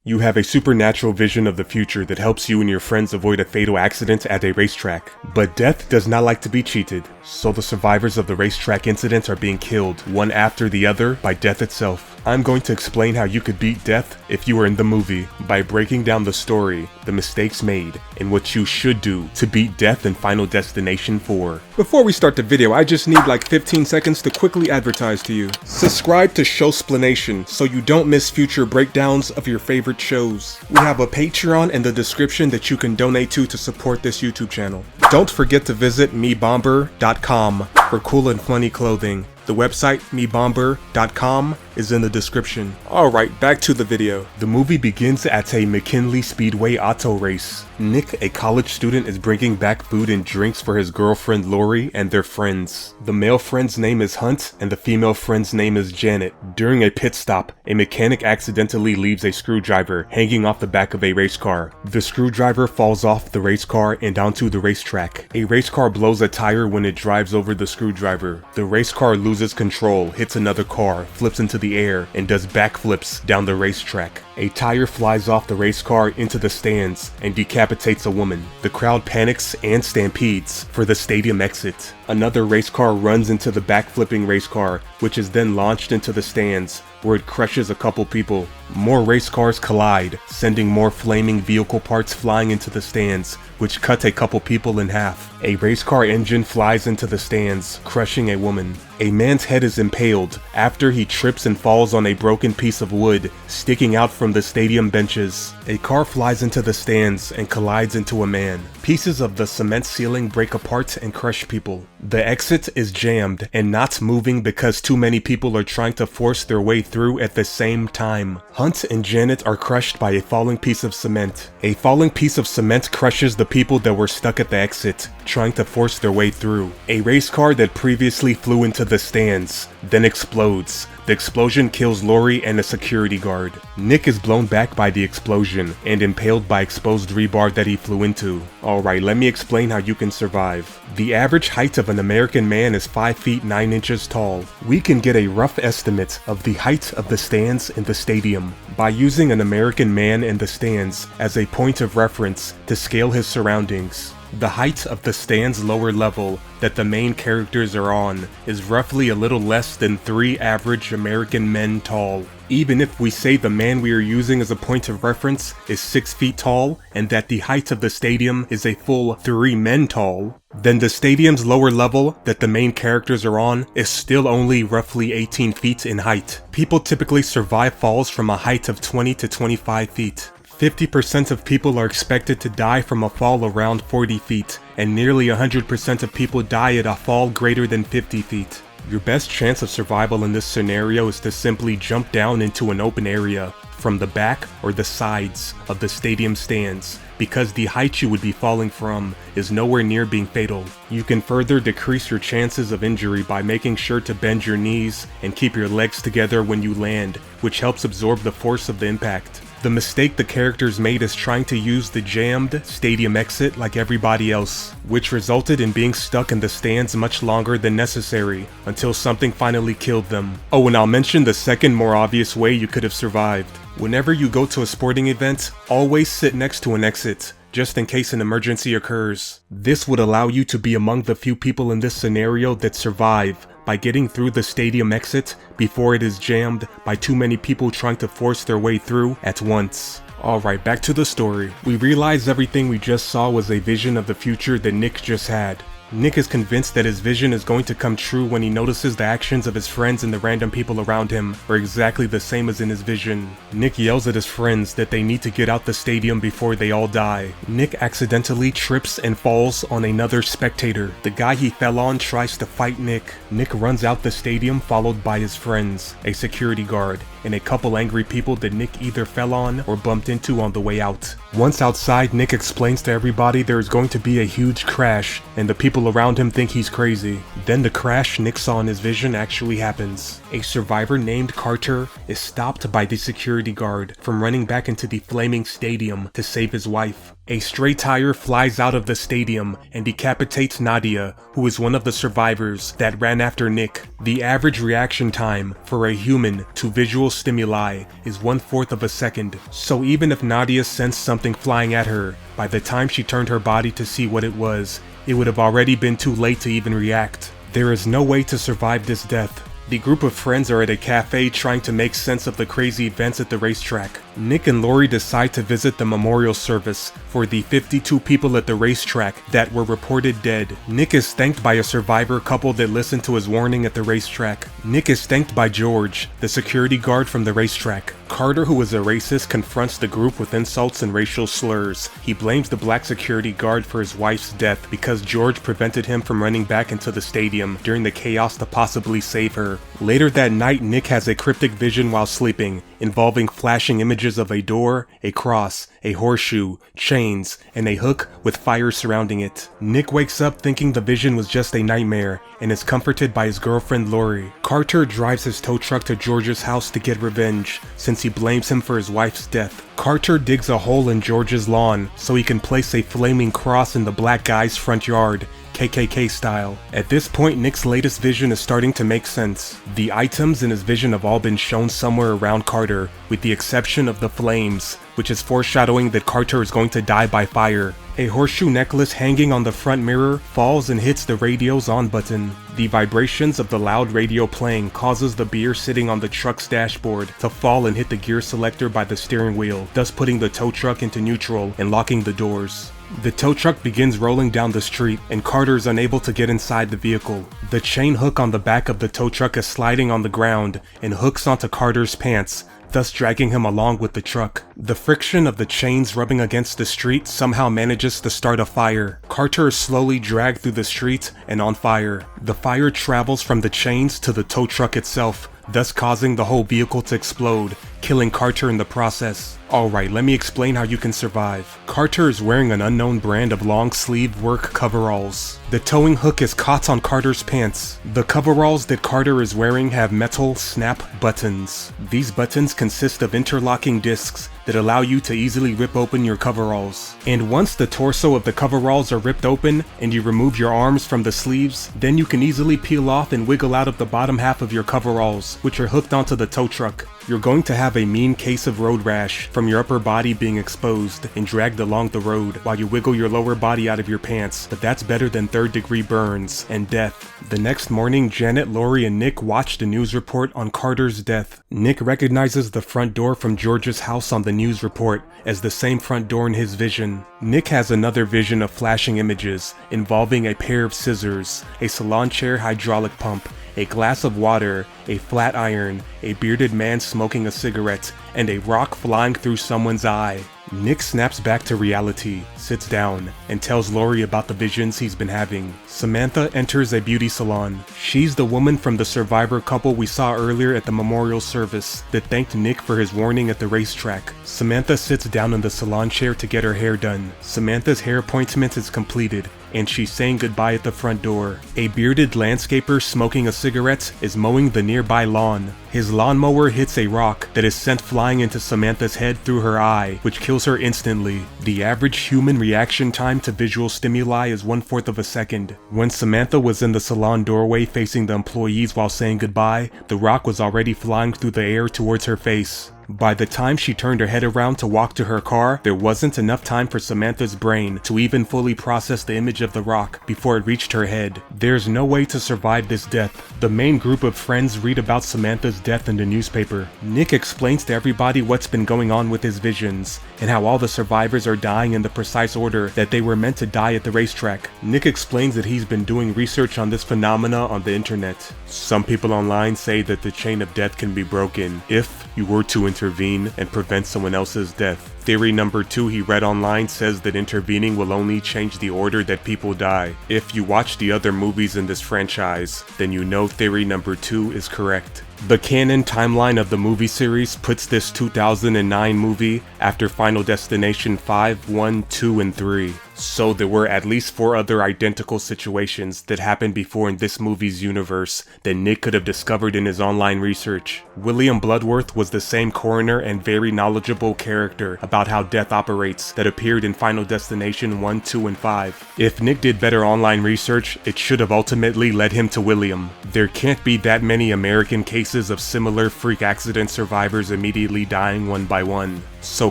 You have a supernatural vision of the future that helps you and your friends avoid a fatal accident at a racetrack. But death does not like to be cheated, so the survivors of the racetrack incident are being killed, one after the other, by death itself. I'm going to explain how you could beat death if you were in the movie, by breaking down the story, the mistakes made, and what you should do to beat death in Final Destination 4. Before we start the video, I just need like 15 seconds to quickly advertise to you. Subscribe to Showsplanation so you don't miss future breakdowns of your favorite shows. We have a Patreon in the description that you can donate to support this YouTube channel. Don't forget to visit mebomber.com for cool and funny clothing. The website, mebomber.com, is in the description. Alright, back to the video. The movie begins at a McKinley Speedway auto race. Nick, a college student, is bringing back food and drinks for his girlfriend Lori and their friends. The male friend's name is Hunt and the female friend's name is Janet. During a pit stop, a mechanic accidentally leaves a screwdriver hanging off the back of a race car. The screwdriver falls off the race car and onto the racetrack. A race car blows a tire when it drives over the screwdriver. The race car loses control, hits another car, flips into the air, and does backflips down the racetrack. A tire flies off the race car into the stands and decapitates a woman. The crowd panics and stampedes for the stadium exit. Another race car runs into the backflipping race car, which is then launched into the stands, where it crushes a couple people. More race cars collide, sending more flaming vehicle parts flying into the stands, which cut a couple people in half. A race car engine flies into the stands, crushing a woman. A man's head is impaled after he trips and falls on a broken piece of wood sticking out from the stadium benches. A car flies into the stands and collides into a man. Pieces of the cement ceiling break apart and crush people. The exit is jammed and not moving because too many people are trying to force their way through at the same time. Hunt and Janet are crushed by a falling piece of cement. A falling piece of cement crushes the people that were stuck at the exit, trying to force their way through. A race car that previously flew into the stands then explodes. The explosion kills Lori and a security guard. Nick is blown back by the explosion and impaled by exposed rebar that he flew into. Alright, let me explain how you can survive. The average height of an American man is 5 feet 9 inches tall. We can get a rough estimate of the height of the stands in the stadium by using an American man in the stands as a point of reference to scale his surroundings. The height of the stand's lower level that the main characters are on is roughly a little less than 3 average American men tall. Even if we say the man we are using as a point of reference is 6 feet tall and that the height of the stadium is a full 3 men tall, then the stadium's lower level that the main characters are on is still only roughly 18 feet in height. People typically survive falls from a height of 20 to 25 feet. 50% of people are expected to die from a fall around 40 feet, and nearly 100% of people die at a fall greater than 50 feet. Your best chance of survival in this scenario is to simply jump down into an open area from the back or the sides of the stadium stands, because the height you would be falling from is nowhere near being fatal. You can further decrease your chances of injury by making sure to bend your knees and keep your legs together when you land, which helps absorb the force of the impact. The mistake the characters made is trying to use the jammed stadium exit like everybody else, which resulted in being stuck in the stands much longer than necessary until something finally killed them. Oh, and I'll mention the second more obvious way you could have survived. Whenever you go to a sporting event, always sit next to an exit, just in case an emergency occurs. This would allow you to be among the few people in this scenario that survive by getting through the stadium exit before it is jammed by too many people trying to force their way through at once. Alright, back to the story. We realize everything we just saw was a vision of the future that Nick just had. Nick is convinced that his vision is going to come true when he notices the actions of his friends and the random people around him are exactly the same as in his vision. Nick yells at his friends that they need to get out the stadium before they all die. Nick accidentally trips and falls on another spectator. The guy he fell on tries to fight Nick. Nick runs out the stadium followed by his friends, a security guard, and a couple angry people that Nick either fell on or bumped into on the way out. Once outside, Nick explains to everybody there is going to be a huge crash and the people around him think he's crazy. Then the crash Nick saw in his vision actually happens. A survivor named Carter is stopped by the security guard from running back into the flaming stadium to save his wife. A stray tire flies out of the stadium and decapitates Nadia, who is one of the survivors that ran after Nick. The average reaction time for a human to visual stimuli is 1/4 of a second, so even if Nadia sensed something flying at her, by the time she turned her body to see what it was, it would have already been too late to even react. There is no way to survive this death. The group of friends are at a cafe trying to make sense of the crazy events at the racetrack. Nick and Lori decide to visit the memorial service for the 52 people at the racetrack that were reported dead. Nick is thanked by a survivor couple that listened to his warning at the racetrack. Nick is thanked by George, the security guard from the racetrack. Carter, who is a racist, confronts the group with insults and racial slurs. He blames the black security guard for his wife's death because George prevented him from running back into the stadium during the chaos to possibly save her. Later that night, Nick has a cryptic vision while sleeping, involving flashing images of a door, a cross, a horseshoe, chains, and a hook with fire surrounding it. Nick wakes up thinking the vision was just a nightmare and is comforted by his girlfriend Lori. Carter drives his tow truck to George's house to get revenge, since he blames him for his wife's death. Carter digs a hole in George's lawn so he can place a flaming cross in the black guy's front yard, KKK style. At this point, Nick's latest vision is starting to make sense. The items in his vision have all been shown somewhere around Carter, with the exception of the flames, which is foreshadowing that Carter is going to die by fire. A horseshoe necklace hanging on the front mirror falls and hits the radio's on button. The vibrations of the loud radio playing causes the beer sitting on the truck's dashboard to fall and hit the gear selector by the steering wheel, thus putting the tow truck into neutral and locking the doors. The tow truck begins rolling down the street, and Carter is unable to get inside the vehicle. The chain hook on the back of the tow truck is sliding on the ground and hooks onto Carter's pants, thus dragging him along with the truck. The friction of the chains rubbing against the street somehow manages to start a fire. Carter is slowly dragged through the street and on fire. The fire travels from the chains to the tow truck itself, thus causing the whole vehicle to explode, killing Carter in the process. Alright, let me explain how you can survive. Carter is wearing an unknown brand of long-sleeve work coveralls. The towing hook is caught on Carter's pants. The coveralls that Carter is wearing have metal snap buttons. These buttons consist of interlocking discs that allow you to easily rip open your coveralls. And once the torso of the coveralls are ripped open and you remove your arms from the sleeves, then you can easily peel off and wiggle out of the bottom half of your coveralls, which are hooked onto the tow truck. You're going to have a mean case of road rash from your upper body being exposed and dragged along the road while you wiggle your lower body out of your pants, but that's better than third-degree burns and death. The next morning, Janet, Lori, and Nick watch the news report on Carter's death. Nick recognizes the front door from George's house on the news report as the same front door in his vision. Nick has another vision of flashing images involving a pair of scissors, a salon chair hydraulic pump, a glass of water, a flat iron, a bearded man smoking a cigarette, and a rock flying through someone's eye. Nick snaps back to reality, sits down, and tells Lori about the visions he's been having. Samantha enters a beauty salon. She's the woman from the survivor couple we saw earlier at the memorial service that thanked Nick for his warning at the racetrack. Samantha sits down in the salon chair to get her hair done. Samantha's hair appointment is completed, and she's saying goodbye at the front door. A bearded landscaper smoking a cigarette is mowing the nearby lawn. His lawnmower hits a rock that is sent flying into Samantha's head through her eye, which kills her instantly. The average human reaction time to visual stimuli is 1/4 of a second. When Samantha was in the salon doorway facing the employees while saying goodbye, the rock was already flying through the air towards her face. By the time she turned her head around to walk to her car, there wasn't enough time for Samantha's brain to even fully process the image of the rock before it reached her head. There's no way to survive this death. The main group of friends read about Samantha's death in the newspaper. Nick explains to everybody what's been going on with his visions, and how all the survivors are dying in the precise order that they were meant to die at the racetrack. Nick explains that he's been doing research on this phenomena on the internet. Some people online say that the chain of death can be broken if you were to intervene and prevent someone else's death. Theory number 2 he read online says that intervening will only change the order that people die. If you watch the other movies in this franchise, then you know theory number 2 is correct. The canon timeline of the movie series puts this 2009 movie after Final Destination 5, 1, 2, and 3. So there were at least 4 other identical situations that happened before in this movie's universe that Nick could have discovered in his online research. William Bloodworth was the same coroner and very knowledgeable character about how death operates that appeared in Final Destination 1, 2, and 5. If Nick did better online research, it should have ultimately led him to William. There can't be that many American cases of similar freak accident survivors immediately dying one by one. So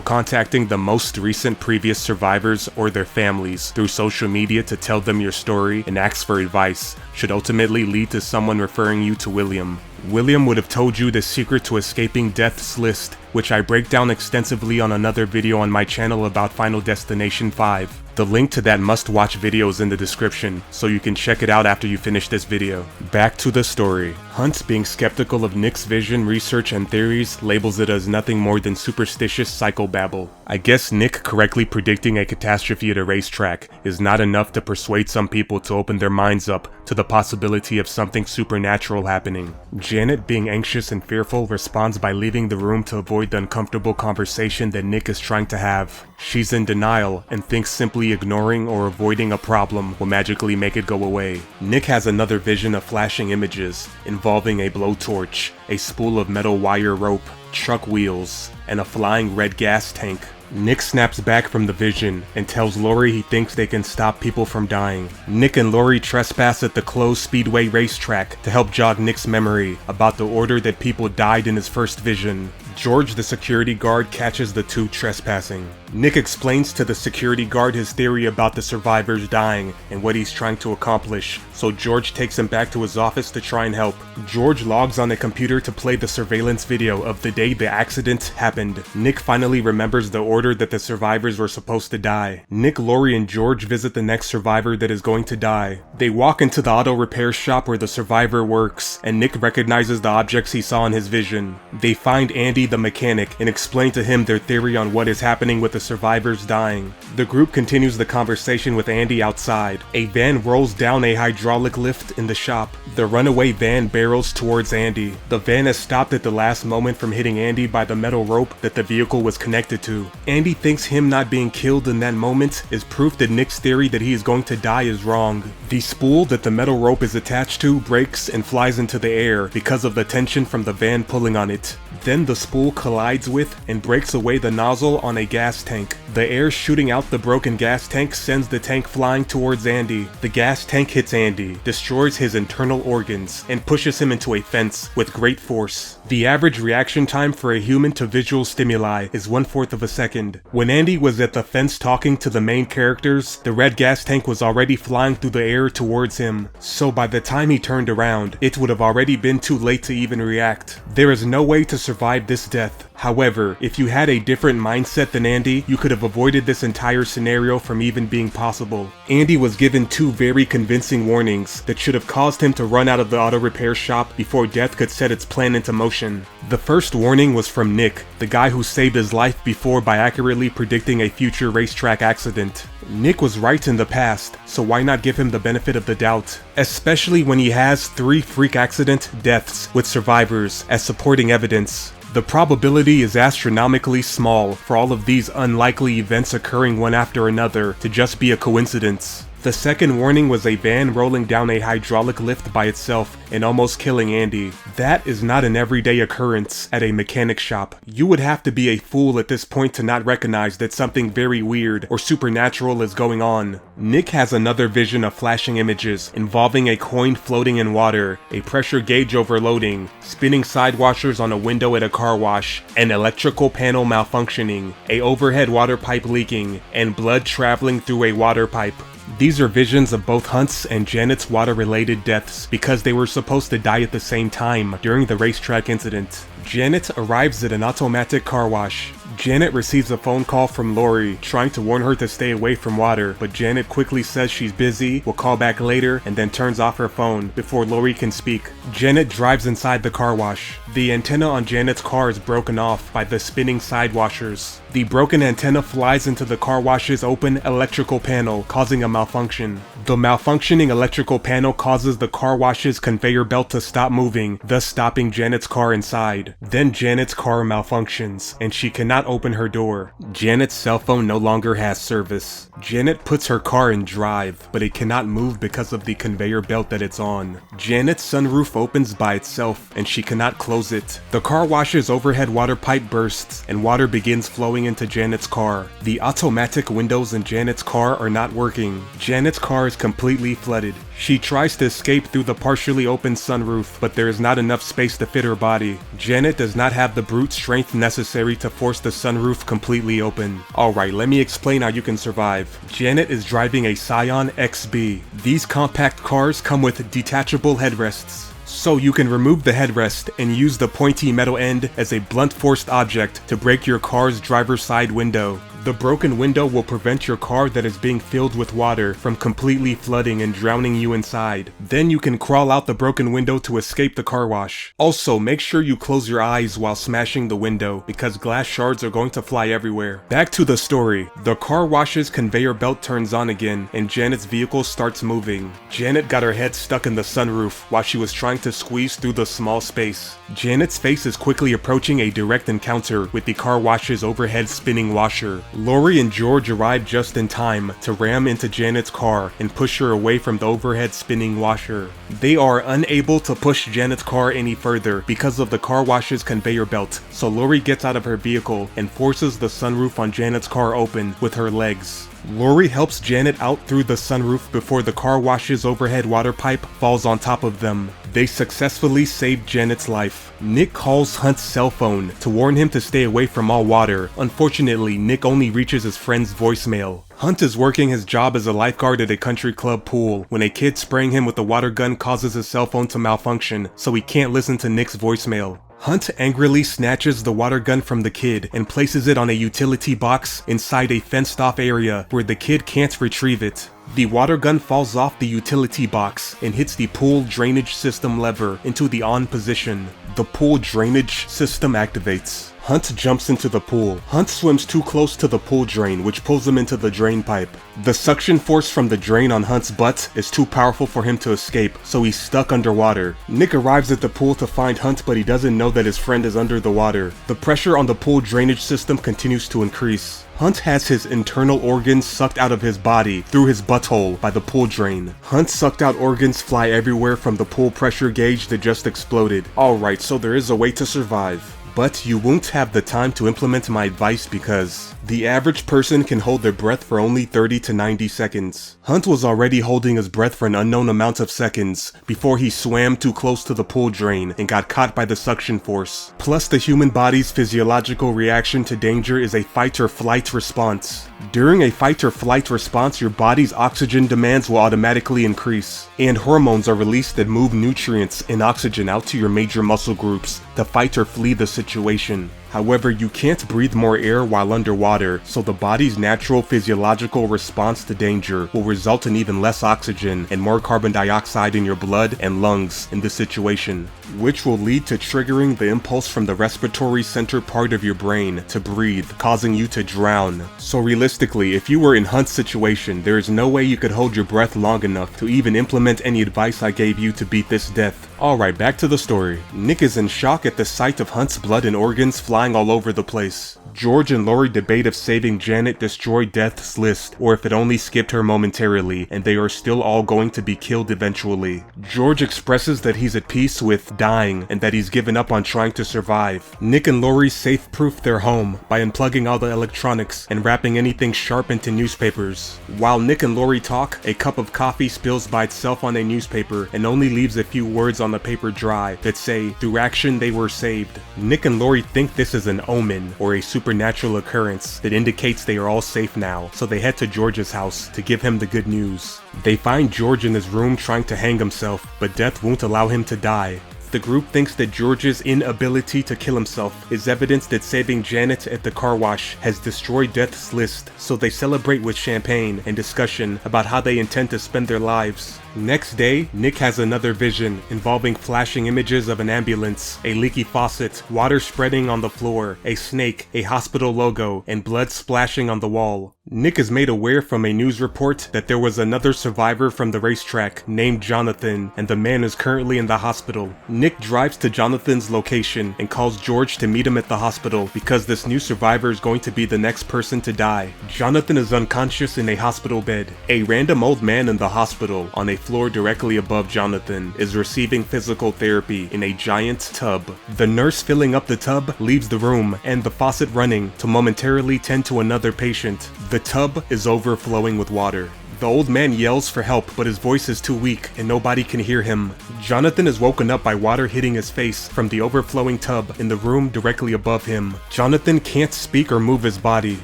contacting the most recent previous survivors or their families through social media to tell them your story and ask for advice should ultimately lead to someone referring you to William. William would have told you the secret to escaping death's list, which I break down extensively on another video on my channel about Final Destination 5. The link to that must-watch video is in the description, so you can check it out after you finish this video. Back to the story. Hunt, being skeptical of Nick's vision, research, and theories, labels it as nothing more than superstitious psychobabble. I guess Nick correctly predicting a catastrophe at a racetrack is not enough to persuade some people to open their minds up to the possibility of something supernatural happening. Janet, being anxious and fearful, responds by leaving the room to avoid the uncomfortable conversation that Nick is trying to have. She's in denial and thinks simply ignoring or avoiding a problem will magically make it go away. Nick has another vision of flashing images involving a blowtorch, a spool of metal wire rope, truck wheels, and a flying red gas tank. Nick snaps back from the vision and tells Lori he thinks they can stop people from dying. Nick and Lori trespass at the closed speedway racetrack to help jog Nick's memory about the order that people died in his first vision. George, the security guard, catches the two trespassing. Nick explains to the security guard his theory about the survivors dying and what he's trying to accomplish, so George takes him back to his office to try and help. George logs on a computer to play the surveillance video of the day the accident happened. Nick finally remembers the order that the survivors were supposed to die. Nick, Lori, and George visit the next survivor that is going to die. They walk into the auto repair shop where the survivor works, and Nick recognizes the objects he saw in his vision. They find Andy, the mechanic, and explain to him their theory on what is happening with the survivors dying. The group continues the conversation with Andy outside. A van rolls down a hydraulic lift in the shop. The runaway van barrels towards Andy. The van is stopped at the last moment from hitting Andy by the metal rope that the vehicle was connected to. Andy thinks him not being killed in that moment is proof that Nick's theory that he is going to die is wrong. The spool that the metal rope is attached to breaks and flies into the air because of the tension from the van pulling on it. Then the spool collides with and breaks away the nozzle on a gas tank. The air shooting out the broken gas tank sends the tank flying towards Andy. The gas tank hits Andy, destroys his internal organs, and pushes him into a fence with great force. The average reaction time for a human to visual stimuli is 1/4 of a second. When Andy was at the fence talking to the main characters, the red gas tank was already flying through the air towards him. So by the time he turned around, it would have already been too late to even react. There is no way to survive this death. However, if you had a different mindset than Andy, you could have avoided this entire scenario from even being possible. Andy was given 2 very convincing warnings that should have caused him to run out of the auto repair shop before death could set its plan into motion. The first warning was from Nick, the guy who saved his life before by accurately predicting a future racetrack accident. Nick was right in the past, so why not give him the benefit of the doubt? Especially when he has 3 freak accident deaths with survivors as supporting evidence. The probability is astronomically small for all of these unlikely events occurring one after another to just be a coincidence. The second warning was a van rolling down a hydraulic lift by itself and almost killing Andy. That is not an everyday occurrence at a mechanic shop. You would have to be a fool at this point to not recognize that something very weird or supernatural is going on. Nick has another vision of flashing images involving a coin floating in water, a pressure gauge overloading, spinning side washers on a window at a car wash, an electrical panel malfunctioning, a overhead water pipe leaking, and blood traveling through a water pipe. These are visions of both Hunt's and Janet's water-related deaths because they were supposed to die at the same time during the racetrack incident. Janet arrives at an automatic car wash. Janet receives a phone call from Lori trying to warn her to stay away from water, but Janet quickly says she's busy, will call back later, and then turns off her phone before Lori can speak. Janet drives inside the car wash. The antenna on Janet's car is broken off by the spinning side washers. The broken antenna flies into the car wash's open electrical panel, causing a malfunction. The malfunctioning electrical panel causes the car wash's conveyor belt to stop moving, thus stopping Janet's car inside. Then Janet's car malfunctions, and she cannot open her door. Janet's cell phone no longer has service. Janet puts her car in drive, but it cannot move because of the conveyor belt that it's on. Janet's sunroof opens by itself, and she cannot close it. The car wash's overhead water pipe bursts, and water begins flowing into Janet's car. The automatic windows in Janet's car are not working. Janet's car is completely flooded. She tries to escape through the partially open sunroof, but there is not enough space to fit her body. Janet does not have the brute strength necessary to force the sunroof completely open. Alright, let me explain how you can survive. Janet is driving a Scion XB. These compact cars come with detachable headrests. So you can remove the headrest and use the pointy metal end as a blunt force object to break your car's driver's side window. The broken window will prevent your car that is being filled with water from completely flooding and drowning you inside. Then you can crawl out the broken window to escape the car wash. Also, make sure you close your eyes while smashing the window because glass shards are going to fly everywhere. Back to the story. The car wash's conveyor belt turns on again and Janet's vehicle starts moving. Janet got her head stuck in the sunroof while she was trying to squeeze through the small space. Janet's face is quickly approaching a direct encounter with the car wash's overhead spinning washer. Lori and George arrive just in time to ram into Janet's car and push her away from the overhead spinning washer. They are unable to push Janet's car any further because of the car wash's conveyor belt, so Lori gets out of her vehicle and forces the sunroof on Janet's car open with her legs. Lori helps Janet out through the sunroof before the car wash's overhead water pipe falls on top of them. They successfully saved Janet's life. Nick calls Hunt's cell phone to warn him to stay away from all water. Unfortunately, Nick only reaches his friend's voicemail. Hunt is working his job as a lifeguard at a country club pool when a kid spraying him with a water gun causes his cell phone to malfunction, so he can't listen to Nick's voicemail. Hunt angrily snatches the water gun from the kid and places it on a utility box inside a fenced-off area where the kid can't retrieve it. The water gun falls off the utility box and hits the pool drainage system lever into the on position. The pool drainage system activates. Hunt jumps into the pool. Hunt swims too close to the pool drain, which pulls him into the drain pipe. The suction force from the drain on Hunt's butt is too powerful for him to escape, so he's stuck underwater. Nick arrives at the pool to find Hunt, but he doesn't know that his friend is under the water. The pressure on the pool drainage system continues to increase. Hunt has his internal organs sucked out of his body through his butthole by the pool drain. Hunt's sucked out organs fly everywhere from the pool pressure gauge that just exploded. Alright, so there is a way to survive. But you won't have the time to implement my advice because the average person can hold their breath for only 30 to 90 seconds. Hunt was already holding his breath for an unknown amount of seconds before he swam too close to the pool drain and got caught by the suction force. Plus, the human body's physiological reaction to danger is a fight or flight response. During a fight or flight response, your body's oxygen demands will automatically increase, and hormones are released that move nutrients and oxygen out to your major muscle groups to fight or flee the situation. However, you can't breathe more air while underwater, so the body's natural physiological response to danger will result in even less oxygen and more carbon dioxide in your blood and lungs in this situation, which will lead to triggering the impulse from the respiratory center part of your brain to breathe, causing you to drown. So realistically, if you were in Hunt's situation, there is no way you could hold your breath long enough to even implement any advice I gave you to beat this death. Alright, back to the story. Nick is in shock at the sight of Hunt's blood and organs flying all over the place. George and Lori debate if saving Janet destroyed Death's list or if it only skipped her momentarily, and they are still all going to be killed eventually. George expresses that he's at peace with dying and that he's given up on trying to survive. Nick and Lori safe-proof their home by unplugging all the electronics and wrapping anything sharp into newspapers. While Nick and Lori talk, a cup of coffee spills by itself on a newspaper and only leaves a few words on the paper dry that say, "Through action they were saved." Nick and Lori think this is an omen or a supernatural occurrence that indicates they are all safe now, so they head to George's house to give him the good news. They find George in his room trying to hang himself, but death won't allow him to die. The group thinks that George's inability to kill himself is evidence that saving Janet at the car wash has destroyed Death's list, so they celebrate with champagne and discussion about how they intend to spend their lives. Next day, Nick has another vision involving flashing images of an ambulance, a leaky faucet, water spreading on the floor, a snake, a hospital logo, and blood splashing on the wall. Nick is made aware from a news report that there was another survivor from the racetrack named Jonathan, and the man is currently in the hospital. Nick drives to Jonathan's location and calls George to meet him at the hospital because this new survivor is going to be the next person to die. Jonathan is unconscious in a hospital bed. A random old man in the hospital, on a floor directly above Jonathan, is receiving physical therapy in a giant tub. The nurse filling up the tub leaves the room and the faucet running to momentarily tend to another patient. The tub is overflowing with water. The old man yells for help, but his voice is too weak and nobody can hear him. Jonathan is woken up by water hitting his face from the overflowing tub in the room directly above him. Jonathan can't speak or move his body.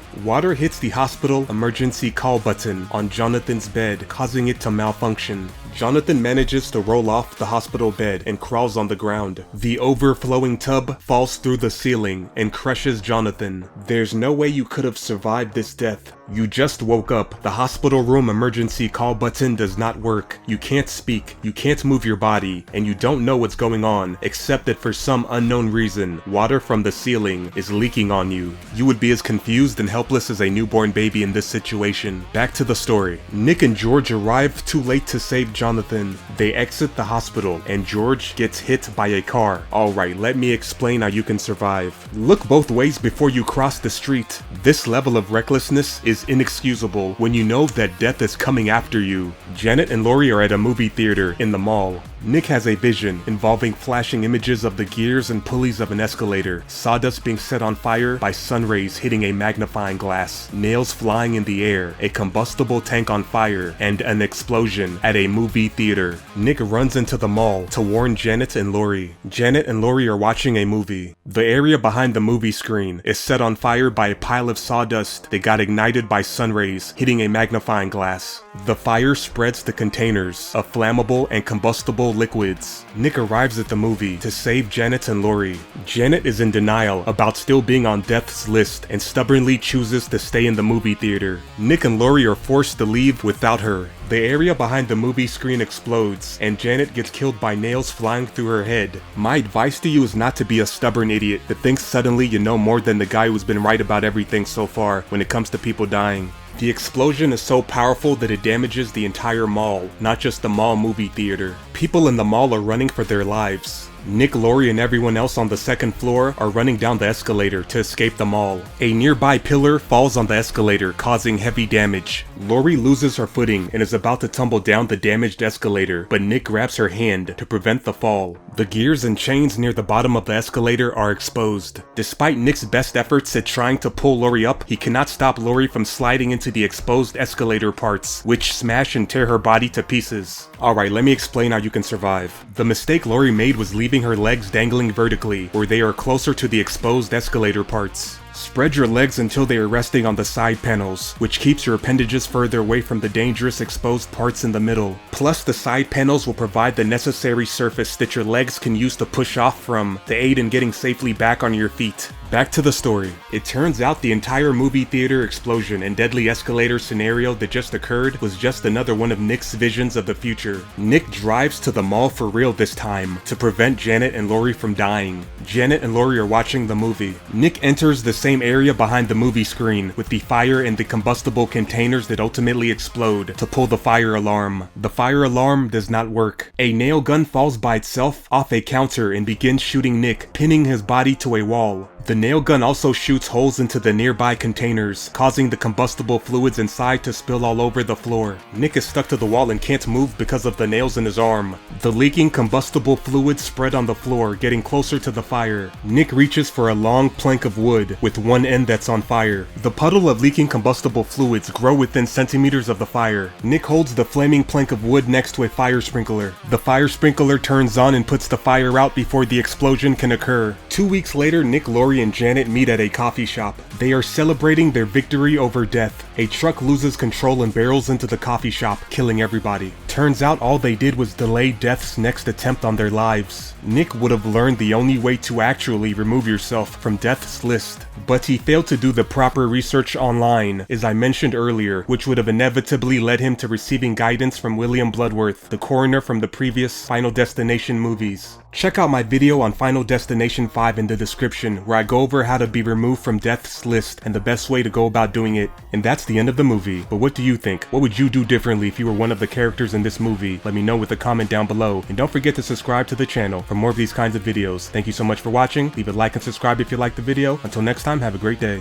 Water hits the hospital emergency call button on Jonathan's bed, causing it to malfunction. Jonathan manages to roll off the hospital bed and crawls on the ground. The overflowing tub falls through the ceiling and crushes Jonathan. There's no way you could have survived this death. You just woke up. The hospital room emergency call button does not work. You can't speak, you can't move your body, and you don't know what's going on, except that for some unknown reason, water from the ceiling is leaking on you. You would be as confused and helpless as a newborn baby in this situation. Back to the story. Nick and George arrive too late to save Jonathan. They exit the hospital, and George gets hit by a car. Alright, let me explain how you can survive. Look both ways before you cross the street. This level of recklessness is inexcusable when you know that death is coming after you. Janet and Lori are at a movie theater in the mall. Nick has a vision involving flashing images of the gears and pulleys of an escalator, sawdust being set on fire by sun rays hitting a magnifying glass, nails flying in the air, a combustible tank on fire, and an explosion at a movie theater. Nick runs into the mall to warn Janet and Lori. Janet and Lori are watching a movie. The area behind the movie screen is set on fire by a pile of sawdust that got ignited by sun rays hitting a magnifying glass. The fire spreads to containers of flammable and combustible liquids. Nick arrives at the movie to save Janet and Lori. Janet is in denial about still being on death's list and stubbornly chooses to stay in the movie theater. Nick and Lori are forced to leave without her. The area behind the movie screen explodes, and Janet gets killed by nails flying through her head. My advice to you is not to be a stubborn idiot that thinks suddenly you know more than the guy who's been right about everything so far when it comes to people dying. The explosion is so powerful that it damages the entire mall, not just the mall movie theater. People in the mall are running for their lives. Nick, Lori, and everyone else on the second floor are running down the escalator to escape the mall. A nearby pillar falls on the escalator, causing heavy damage. Lori loses her footing and is about to tumble down the damaged escalator, but Nick grabs her hand to prevent the fall. The gears and chains near the bottom of the escalator are exposed. Despite Nick's best efforts at trying to pull Lori up, he cannot stop Lori from sliding into the exposed escalator parts, which smash and tear her body to pieces. Alright, let me explain how you can survive. The mistake Lori made was leaving her legs dangling vertically, where they are closer to the exposed escalator parts. Spread your legs until they are resting on the side panels, which keeps your appendages further away from the dangerous exposed parts in the middle. Plus, the side panels will provide the necessary surface that your legs can use to push off from to aid in getting safely back on your feet. Back to the story. It turns out the entire movie theater explosion and deadly escalator scenario that just occurred was just another one of Nick's visions of the future. Nick drives to the mall for real this time to prevent Janet and Lori from dying. Janet and Lori are watching the movie. Nick enters the same area behind the movie screen with the fire and the combustible containers that ultimately explode to pull the fire alarm. The fire alarm does not work. A nail gun falls by itself off a counter and begins shooting Nick, pinning his body to a wall. The nail gun also shoots holes into the nearby containers, causing the combustible fluids inside to spill all over the floor. Nick is stuck to the wall and can't move because of the nails in his arm. The leaking combustible fluids spread on the floor, getting closer to the fire. Nick reaches for a long plank of wood with one end that's on fire. The puddle of leaking combustible fluids grow within centimeters of the fire. Nick holds the flaming plank of wood next to a fire sprinkler. The fire sprinkler turns on and puts the fire out before the explosion can occur. 2 weeks later, Nick, Lori, Lori and Janet meet at a coffee shop. They are celebrating their victory over death. A truck loses control and barrels into the coffee shop, killing everybody. Turns out all they did was delay Death's next attempt on their lives. Nick would have learned the only way to actually remove yourself from Death's list, but he failed to do the proper research online, as I mentioned earlier, which would have inevitably led him to receiving guidance from William Bloodworth, the coroner from the previous Final Destination movies. Check out my video on Final Destination 5 in the description, where I go over how to be removed from Death's list and the best way to go about doing it. And that's the end of the movie. But what do you think? What would you do differently if you were one of the characters in this movie? Let me know with a comment down below. And don't forget to subscribe to the channel for more of these kinds of videos. Thank you so much for watching. Leave a like and subscribe if you liked the video. Until next time, have a great day.